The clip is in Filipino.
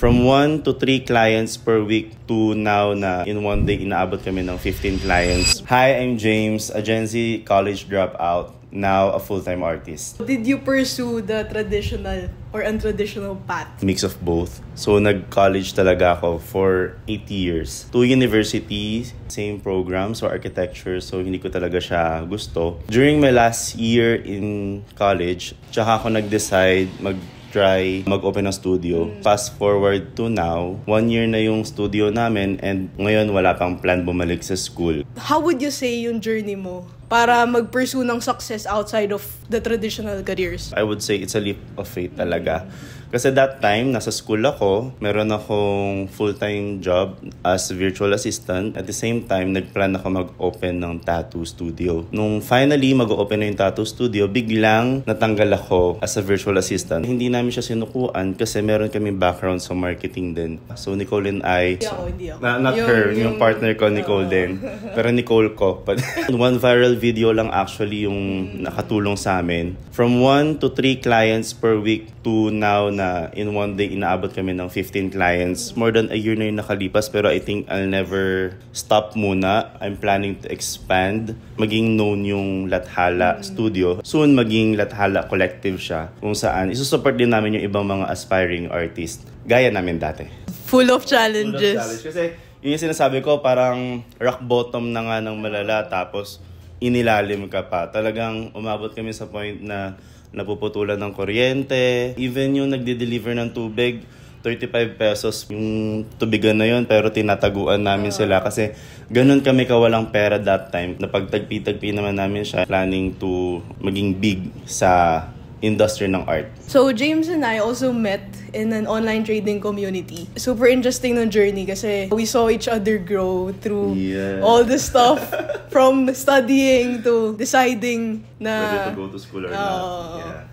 From 1 to 3 clients per week to now na in one day inaabot kami ng 15 clients. Hi, I'm James, a Gen Z college dropout, now a full-time artist. Did you pursue the traditional or untraditional path? Mix of both. So nag-college talaga ako for 8 years. 2 universities, same program, so architecture, so hindi ko talaga siya gusto. During my last year in college, tsaka ako nag-decide mag-open ng studio. Fast forward to now, 1 year na yung studio namin and ngayon wala pang plan bumalik sa school. How would you say yung journey mo para mag-pursue ng success outside of the traditional careers? I would say it's a leap of faith talaga. Kasi that time, nasa school ako, meron akong full-time job as virtual assistant. At the same time, nagplan ako mag-open ng tattoo studio. Nung finally mag-open na yung tattoo studio, biglang natanggal ako as a virtual assistant. Hindi namin siya sinukuan kasi meron kami background sa marketing din. So Nicole and I... Hindi ako. Not her, yung partner ko, Nicole din. Pero Nicole ko. One viral video lang actually yung nakatulong sa amin. From 1 to 3 clients per week to now na in one day inaabot kami ng 15 clients. More than a year na yung nakalipas pero I think I'll never stop muna. I'm planning to expand. Maging known yung Lathala Studio. Soon maging Lathala Collective siya kung saan isusupport din namin yung ibang mga aspiring artist. Gaya namin dati. Full of challenges. Kasi yung sinasabi ko parang rock bottom na nga ng malala tapos inilalim ka pa. Talagang umabot kami sa point na napuputulan ng kuryente. Even yung nagde-deliver ng tubig, 35 pesos yung tubigan na yun pero tinataguan namin sila kasi ganun kami kawalang pera that time. Napagtagpi-tagpi naman namin siya, planning to maging big sa industry ng art. So James and I also met in an online trading community. Super interesting ng journey kasi we saw each other grow through all the stuff from studying to deciding na whether to go to school or not. Yeah.